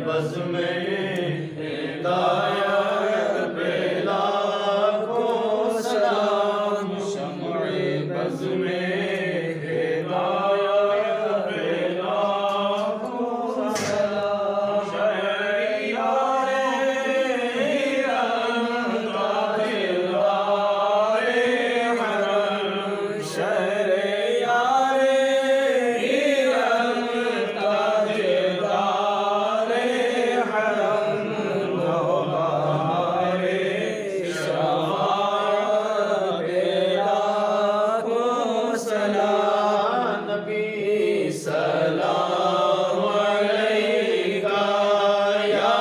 بز میں ہدایت پہ لاکھوں سلام، شمع بز میں ہدایت پہ لاکھوں سلام، شہریار حرم تاجدار حرم، شہریار حرم تاجدار حرم، ہمارے شفاعت پہ لاکھوں سلام، نبی سلام علیکہ یا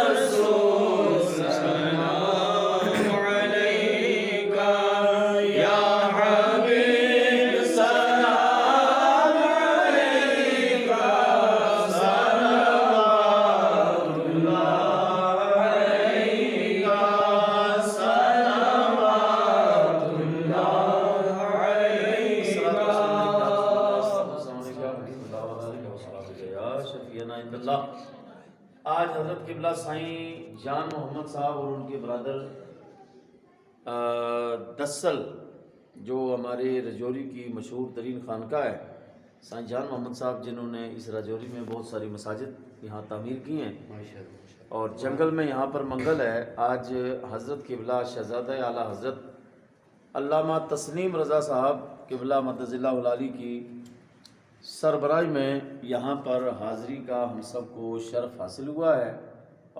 رسول، سلام علیکہ یا حبیب، سلام علیکہ، صلوات اللہ علیکہ، صلوات اللہ علیکہ، یا شفیعنا عند اللہ۔ آج حضرت قبلہ سائیں جان محمد صاحب اور ان کے برادر دسل، جو ہمارے رجوری کی مشہور ترین خانقاہ ہے، سائیں جان محمد صاحب، جنہوں نے اس رجوری میں بہت ساری مساجد یہاں تعمیر کی ہیں اور جنگل میں یہاں پر منگل ہے۔ آج حضرت قبلہ شہزادہ اعلیٰ حضرت علامہ تسلیم رضا صاحب قبلہ مدظ اللہ العالی کی سربراہی میں یہاں پر حاضری کا ہم سب کو شرف حاصل ہوا ہے،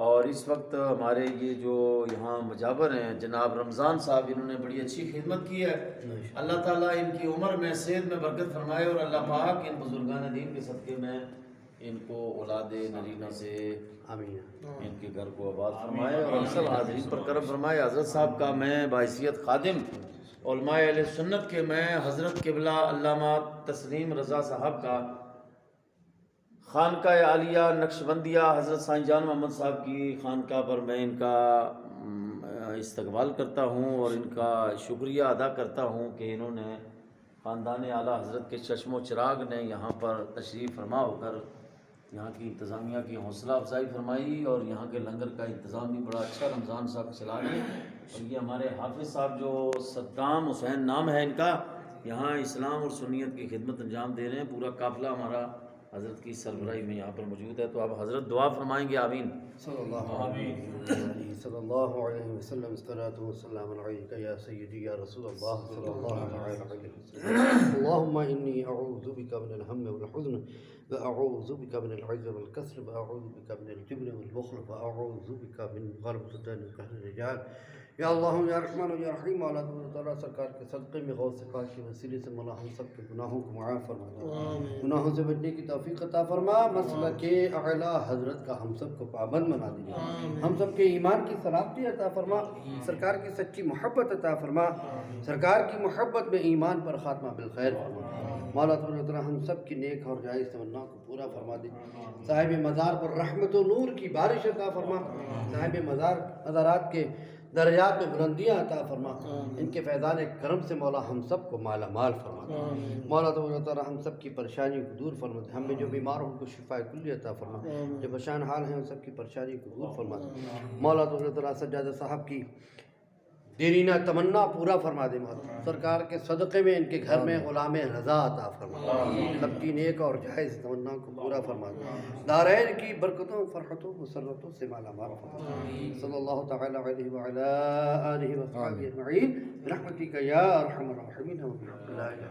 اور اس وقت ہمارے یہ جو یہاں مجاور ہیں جناب رمضان صاحب، انہوں نے بڑی اچھی خدمت کی ہے۔ اللہ تعالیٰ ان کی عمر میں صحت میں برکت فرمائے، اور اللہ پاک ان بزرگان دین کے صدقے میں ان کو اولاد نرینہ سے ان کے گھر کو آباد فرمائے، اور ہم سب حاضرین پر کرم فرمائے۔ حضرت صاحب کا میں بحیثیت خادم علماء اہل سنت کے، میں حضرت قبلہ علامہ تسلیم رضا صاحب کا خانقاہ عالیہ نقشبندیہ حضرت سائیں جان محمد صاحب کی خانقاہ پر میں ان کا استقبال کرتا ہوں اور ان کا شکریہ ادا کرتا ہوں کہ انہوں نے خاندان اعلیٰ حضرت کے چشم و چراغ نے یہاں پر تشریف فرما ہو کر یہاں کی انتظامیہ کی حوصلہ افزائی فرمائی، اور یہاں کے لنگر کا انتظام بھی بڑا اچھا رمضان صاحب چلا رہے ہیں۔ اور یہ ہمارے حافظ صاحب جو صدام حسین نام ہے ان کا، یہاں اسلام اور سنیت کی خدمت انجام دے رہے ہیں۔ پورا قافلہ ہمارا حضرت کی سربراہی میں یہاں پر موجود ہے، تو آپ حضرت دعا فرمائیں گے، آمین۔ صلی اللہ علیہ وسلم، الصلاۃ والسلام علیک یا سیدی یا رسول اللہ صلی اللہ علیہ وسلم۔ اللہم انی اعوذ بک من الہم والحزن، واعوذ بک من العجز والکسل، واعوذ بک من الجبن والبخل، واعوذ بک من غلبۃ الدین وقہر الرجال۔ یا اللہ یا رحمان یا رحیم، مولا تعالیٰ سرکار کے صدقے میں غوث پاک کے وسیلے سے مولا ہم سب کے گناہوں کو معاف فرما دے، گناہوں سے بچنے کی توفیق عطا فرما، مسلک اعلیٰ حضرت کا ہم سب کو پابند بنا دیجیے، ہم سب کے ایمان کی سلامتی عطا فرما، سرکار کی سچی محبت عطا فرما، سرکار کی محبت میں ایمان پر خاتمہ بالخیر فرما۔ مولا تعالیٰ ہم سب کی نیک اور جائز تمنا کو پورا فرما دے، صاحب مزار پر رحمت و نور کی بارش عطا فرما، صاحب مزارات کے درجات میں بلندیاں عطا فرما، ان کے فیضان کرم سے مولا ہم سب کو مالا مال فرما۔ مولا تعالیٰ ہم سب کی پریشانیوں کو دور فرما دے، ہم میں جو بیمار ہوں ان کو شفاء کلی عطا فرما، جو پریشان حال ہیں ان سب کی پریشانی کو دور فرما دے۔ مولا تعالیٰ سجادہ صاحب کی دیرینہ تمنا پورا فرما دے، مولا سرکار کے صدقے میں ان کے گھر میں غلام رضا عطا فرما، سب کی نیک اور جائز تمنا کو پورا فرما دے، دارین کی برکتوں فرحتوں مسرتوں سے مالا مال فرما۔ صلی اللہ تعالی علیہ وعلی آلہ وصحبہ اجمعین برحمتک یا ارحم الراحمین۔